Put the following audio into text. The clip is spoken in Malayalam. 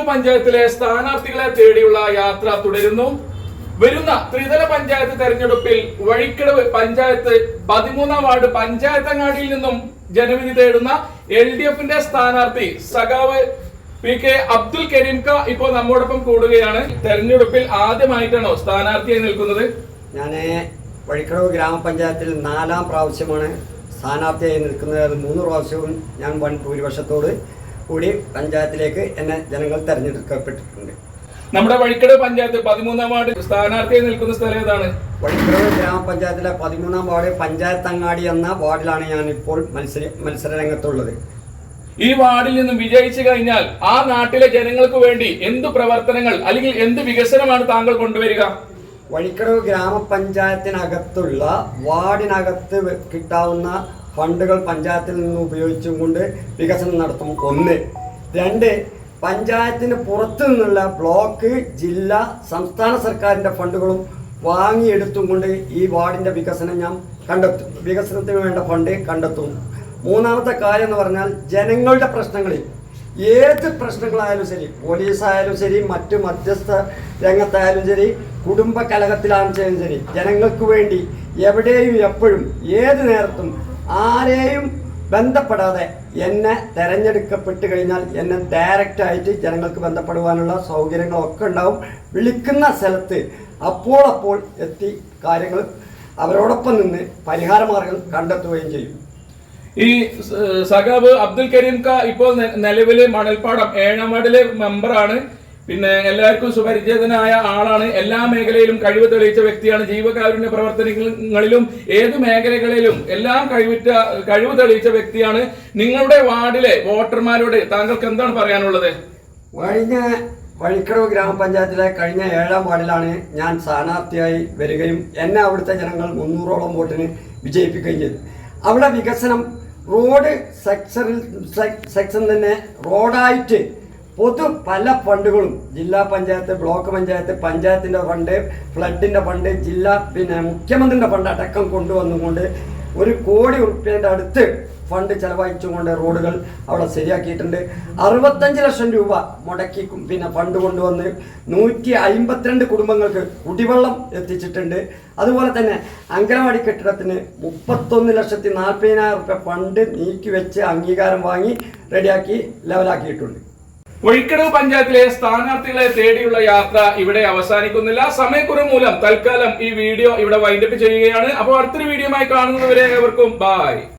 പഞ്ചായത്തിലെ സ്ഥാനാർത്ഥികളെ തേടിയുള്ള യാത്ര തുടരുന്നു. വരുന്ന ത്രിതല പഞ്ചായത്ത് തെരഞ്ഞെടുപ്പിൽ വഴിക്കടവ് പഞ്ചായത്ത് 13-ാം വാർഡ് പഞ്ചായത്തങ്ങാടിയിൽ നിന്നും ജനവിധി തേടുന്ന LDFന്റെ സ്ഥാനാർത്ഥി സഖാവ് PK അബ്ദുൽ കരീം ക ഇപ്പോൾ നമ്മോടൊപ്പം കൂടുകയാണ്. തെരഞ്ഞെടുപ്പിൽ ആദ്യമായിട്ടാണോ സ്ഥാനാർത്ഥിയായി നിൽക്കുന്നത്? ഞാൻ വഴിക്കടവ് ഗ്രാമപഞ്ചായത്തിൽ 4-ാം പ്രാവശ്യമാണ് സ്ഥാനാർത്ഥിയായി നിൽക്കുന്നത്. 3 പ്രാവശ്യവും ഞാൻ വൻ ഭൂരിപക്ഷത്തോട് കൂടി പഞ്ചായത്തിലേക്ക് എന്നെ ജനങ്ങൾ തെരഞ്ഞെടുക്കപ്പെട്ടിട്ടുണ്ട്. നമ്മുടെ വഴിക്കടവ് പഞ്ചായത്ത് 13-ാം വാർഡ് സ്ഥാനാർത്ഥിയായി നിൽക്കുന്ന സ്ഥലം ഏതാണ്? വഴിക്കടവ് ഗ്രാമപഞ്ചായത്തിലെ 13-ാം വാർഡ് പഞ്ചായത്തങ്ങാടി എന്ന വാർഡിലാണ് ഞാൻ ഇപ്പോൾ മത്സര രംഗത്തുള്ളത്. ഈ വാർഡിൽ നിന്നും വിജയിച്ചു കഴിഞ്ഞാൽ ആ നാട്ടിലെ ജനങ്ങൾക്ക് വേണ്ടി എന്ത് പ്രവർത്തനങ്ങൾ അല്ലെങ്കിൽ എന്ത് വികസനമാണ് താങ്കൾ കൊണ്ടുവരിക? വഴിക്കടവ് ഗ്രാമപഞ്ചായത്തിനകത്തുള്ള വാർഡിനകത്ത് കിട്ടാവുന്ന ഫണ്ടുകൾ പഞ്ചായത്തിൽ നിന്ന് ഉപയോഗിച്ചും കൊണ്ട് വികസനം നടത്തും. 1. 2. പഞ്ചായത്തിന് പുറത്തു നിന്നുള്ള ബ്ലോക്ക്, ജില്ല, സംസ്ഥാന സർക്കാരിൻ്റെ ഫണ്ടുകളും വാങ്ങിയെടുത്തും കൊണ്ട് ഈ വാർഡിൻ്റെ വികസനം ഞാൻ കണ്ടെത്തും. വികസനത്തിന് വേണ്ട ഫണ്ട് കണ്ടെത്തും. 3-ാമത്തെ കാര്യം എന്ന് പറഞ്ഞാൽ ജനങ്ങളുടെ പ്രശ്നങ്ങളിൽ ഏത് പ്രശ്നങ്ങളായാലും ശരി, പോലീസായാലും ശരി, മറ്റ് മധ്യസ്ഥ രംഗത്തായാലും ശരി, കുടുംബ കലഹത്തിലാണെങ്കിലും ശരി, ജനങ്ങൾക്ക് വേണ്ടി എവിടെയും എപ്പോഴും ഏത് നേരത്തും ആരെയും ബന്ധപ്പെടാതെ എന്നെ തെരഞ്ഞെടുക്കപ്പെട്ട് കഴിഞ്ഞാൽ എന്നെ ഡയറക്റ്റായിട്ട് ജനങ്ങൾക്ക് ബന്ധപ്പെടുവാനുള്ള സൗകര്യങ്ങളൊക്കെ ഉണ്ടാവും. വിളിക്കുന്ന സ്ഥലത്ത് അപ്പോൾ എത്തി കാര്യങ്ങൾ അവരോടൊപ്പം നിന്ന് പരിഹാരമാർഗം കണ്ടെത്തുകയും ചെയ്യും. ഈ സഖാവ് അബ്ദുൽ കരീം ക ഇപ്പോൾ നിലവിലെ മണൽപ്പാടം 7-ാം വാർഡിലെ മെമ്പറാണ്. പിന്നെ എല്ലാവർക്കും സുപരിചിതനായ ആളാണ്. എല്ലാ മേഖലയിലും കഴിവ് തെളിയിച്ച വ്യക്തിയാണ്. ജീവകാരുണ്യ പ്രവർത്തനങ്ങളിലും ഏത് മേഖലകളിലും എല്ലാം കഴിവ് തെളിയിച്ച വ്യക്തിയാണ്. നിങ്ങളുടെ വാർഡിലെ വോട്ടർമാരോട് താങ്കൾക്ക് എന്താണ് പറയാനുള്ളത്? വഴിക്കടവ് ഗ്രാമപഞ്ചായത്തിലെ കഴിഞ്ഞ 7-ാം വാർഡിലാണ് ഞാൻ സ്ഥാനാർത്ഥിയായി വരികയും എന്നെ അവിടുത്തെ ജനങ്ങൾ 300ഓളം വോട്ടിന് വിജയിപ്പിക്കുകയും ചെയ്തു. അവിടെ വികസനം റോഡ് സെക്ഷൻ തന്നെ റോഡായിട്ട് പല ഫണ്ടുകളും ജില്ലാ പഞ്ചായത്ത്, ബ്ലോക്ക് പഞ്ചായത്ത്, പഞ്ചായത്തിൻ്റെ ഫണ്ട്, ഫ്ലഡിൻ്റെ ഫണ്ട്, മുഖ്യമന്ത്രിയുടെ ഫണ്ട് അടക്കം കൊണ്ടുവന്നുകൊണ്ട് 1 കോടി റുപ്യേൻ്റെ അടുത്ത് ഫണ്ട് ചെലവഴിച്ചുകൊണ്ട് റോഡുകൾ അവിടെ ശരിയാക്കിയിട്ടുണ്ട്. 65 ലക്ഷം രൂപ മുടക്കി ഫണ്ട് കൊണ്ടുവന്ന് 152 കുടുംബങ്ങൾക്ക് കുടിവെള്ളം എത്തിച്ചിട്ടുണ്ട്. അതുപോലെ തന്നെ അംഗനവാടി കെട്ടിടത്തിന് 31,40,000 റുപ്യ ഫണ്ട് നീക്കി വെച്ച് അംഗീകാരം വാങ്ങി റെഡിയാക്കി ലെവലാക്കിയിട്ടുണ്ട്. വഴിക്കടവ് പഞ്ചായത്തിലെ സ്ഥാനാർത്ഥികളെ തേടിയുള്ള യാത്ര ഇവിടെ അവസാനിക്കുന്നില്ല. സമയക്കുറവ് മൂലം തൽക്കാലം ഈ വീഡിയോ ഇവിടെ വൈൻഡപ്പ് ചെയ്യുകയാണ്. അപ്പോൾ അടുത്തൊരു വീഡിയോയുമായി കാണുന്നവരെ ഏവർക്കും ബൈ.